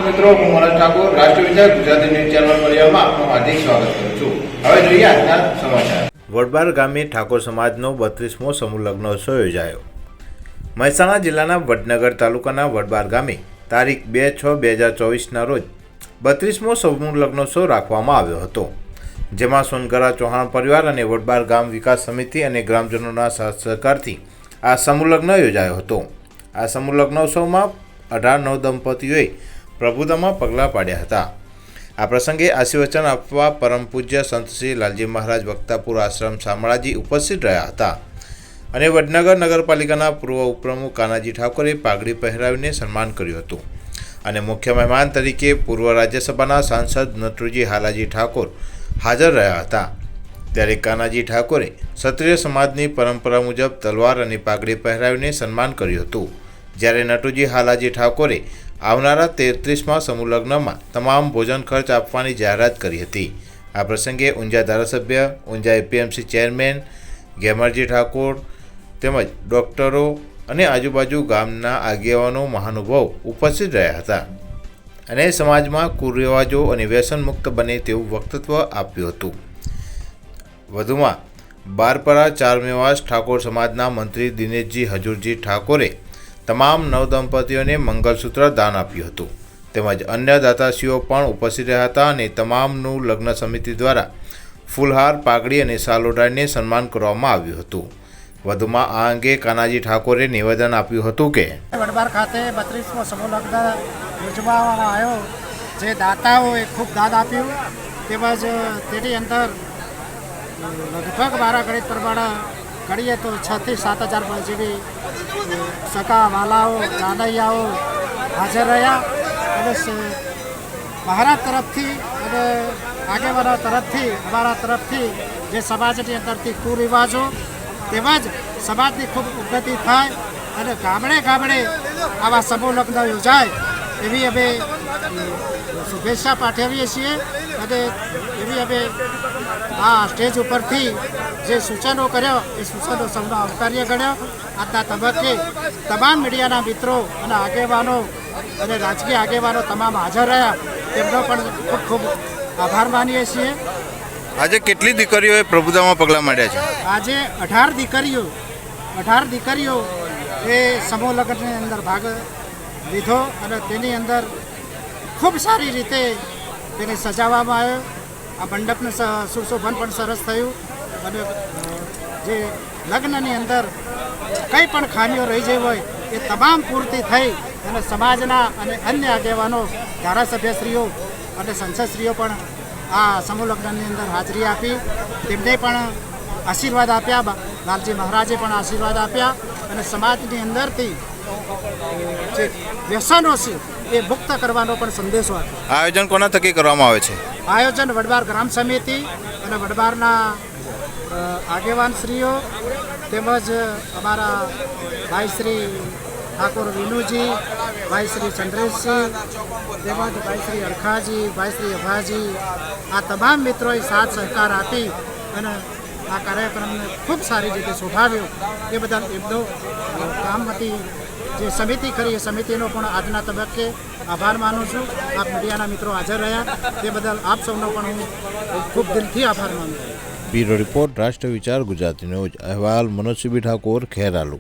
દર્શક મિત્રો, હું મનોજ ઠાકોર રાષ્ટ્રીય વિચાર ગુજરાતી ન્યૂઝ ચેનલ પરિવારમાં આપનું હાર્દિક સ્વાગત કરું છું। હવે જોઈએ આજના સમાચાર। વડબાર ગામે ઠાકોર સમાજનો 32મો સમૂહ લગ્નોત્સવ યોજાયો। મહેસાણા જિલ્લાના વડનગર તાલુકાના વડબાર ગામે તારીખ 2/6/2024ના રોજ 32મો સમૂહ લગ્નોત્સવ રાખવામાં આવ્યો હતો, જેમાં સોનગરા ચૌહાણ પરિવાર અને વડબાર ગામ વિકાસ સમિતિ અને ગ્રામજનોના સાથ સહકારથી આ સમૂહ લગ્ન યોજાયો હતો। આ સમૂહ લગ્નોત્સવમાં 18 નવદંપતીઓએ પ્રભુતામાં પગલાં પાડ્યા હતા। આ પ્રસંગે આશીર્વચન આપવા પરમ પૂજ્ય સંત શ્રી લાલજી મહારાજ વક્તાપુર આશ્રમ શામળાજી ઉપસ્થિત રહ્યા હતા અને વડનગર નગરપાલિકાના પૂર્વ ઉપપ્રમુખ કાનાજી ઠાકોરે પાઘડી પહેરાવીને સન્માન કર્યું હતું અને મુખ્ય મહેમાન તરીકે પૂર્વ રાજ્યસભાના સાંસદ નટુજી હાલાજી ઠાકોર હાજર રહ્યા હતા। ત્યારે કાનાજી ઠાકોરે ક્ષત્રિય સમાજની પરંપરા મુજબ તલવાર અને પાઘડી પહેરાવીને સન્માન કર્યું હતું, જ્યારે નટુજી હાલાજી ઠાકોરે આવનારા 33મા સમૂહ લગ્નમાં તમામ ભોજન ખર્ચ આપવાની જાહેરાત કરી હતી। આ પ્રસંગે ઊંઝા ધારાસભ્ય, ઊંઝા એપીએમસી ચેરમેન ગેમરજી ઠાકોર તેમજ ડૉક્ટરો અને આજુબાજુ ગામના આગેવાનો મહાનુભાવો ઉપસ્થિત રહ્યા હતા અને સમાજમાં કુરિવાજો અને વ્યસન મુક્ત બને તેવું વક્તવ્ય આપ્યું હતું। વધુમાં બારપરા ચારમેવાસ ઠાકોર સમાજના મંત્રી દિનેશજી હજુરજી ઠાકોરે તમામ નવદંપતીઓને મંગલસૂત્ર દાન આપ્યું હતું, તેમજ અન્ય દાતાશ્રીઓ પણ ઉપસ્થિત રહ્યા હતા અને તમામનું લગ્ન સમિતિ દ્વારા ફૂલહાર, પાઘડી અને શાલ ઓઢાડીને સન્માન કરવામાં આવ્યું હતું। વધુમાં આ અંગે કાનાજી ઠાકોરે નિવેદન આપ્યું હતું કે વડબાર ખાતે 32મો સમૂહ લગ્ન યોજવામાં આવ્યો, જે દાતાઓએ ખૂબ દાન આપ્યું, તેમજ તેની અંદર લગભગ મારા ગણિત પ્રમાણે ગણીએ તો 6 થી 7,000 જેવી સગા વાલાઓ, જાનૈયાઓ હાજર રહ્યા અને મહારાજ તરફથી અને આગેવાનો તરફથી, અમારા તરફથી જે સમાજની અંદરથી કુરિવાજો તેમજ સમાજની ખૂબ ઉન્નતિ થાય અને ગામડે ગામડે આવા સમૂહ લગ્ન યોજાય એવી અમે શુભેચ્છા પાઠવીએ છીએ અને એવી અમે આ સ્ટેજ ઉપરથી જે સૂચનો કર્યો એ સૂચનો સૌનો આવકાર્ય ગણ્યો। આજના તબક્કે તમામ મીડિયાના મિત્રો અને આગેવાનો અને રાજકીય આગેવાનો તમામ હાજર રહ્યા, તેમનો પણ ખૂબ ખૂબ આભાર માનીએ છીએ। આજે કેટલી દીકરીઓએ પ્રભુતામાં પગલાં માંડ્યા છે? આજે 18 દીકરીઓ એ સમૂહ લગ્નની અંદર ભાગ લીધો અને તેની અંદર ખૂબ સારી રીતે તેને સજાવવામાં આવ્યો। આ મંડપનું સુશોભન પણ સરસ થયું અને જે લગ્નની અંદર કંઈ પણ ખામીઓ રહી જઈ હોય એ તમામ પૂર્તિ થઈ અને સમાજના અને અન્ય આગેવાનો, ધારાસભ્યશ્રીઓ અને સંસદશ્રીઓ પણ આ સમૂહ લગ્નની અંદર હાજરી આપી, તેમને પણ આશીર્વાદ આપ્યા, લાલજી મહારાજે પણ આશીર્વાદ આપ્યા અને સમાજની અંદરથી જે વ્યસનો છે એ મુક્ત કરવાનો પણ સંદેશો આપ્યો। આયોજન કોના થકી કરવામાં આવે છે? આયોજન વડબાર ગ્રામ સમિતિ અને વડબારના આગેવાનશ્રીઓ તેમજ અમારા ભાઈ શ્રી ઠાકોર વિનુજી, ભાઈ શ્રી ચંદ્રેશસિંહ તેમજ ભાઈ શ્રી અરખાજી, ભાઈ શ્રી અભાજી, આ તમામ મિત્રોએ સાથ સહકાર આપી અને આ કાર્યક્રમને ખૂબ સારી રીતે શોભાવ્યો, એ બદલ એમનો ગામવતી જે સમિતિ કરી એ સમિતિનો પણ આજના તબક્કે આભાર માનું છું। આપ મીડિયાના મિત્રો હાજર રહ્યા તે બદલ આપ સૌનો પણ હું ખૂબ દિલથી આભાર માનું છું। બ્યુરો રિપોર્ટ, રાષ્ટ્રીય વિચાર ગુજરાતી ન્યૂઝ। અહેવાલ મનોજ ઠાકોર, ખેરાલુ।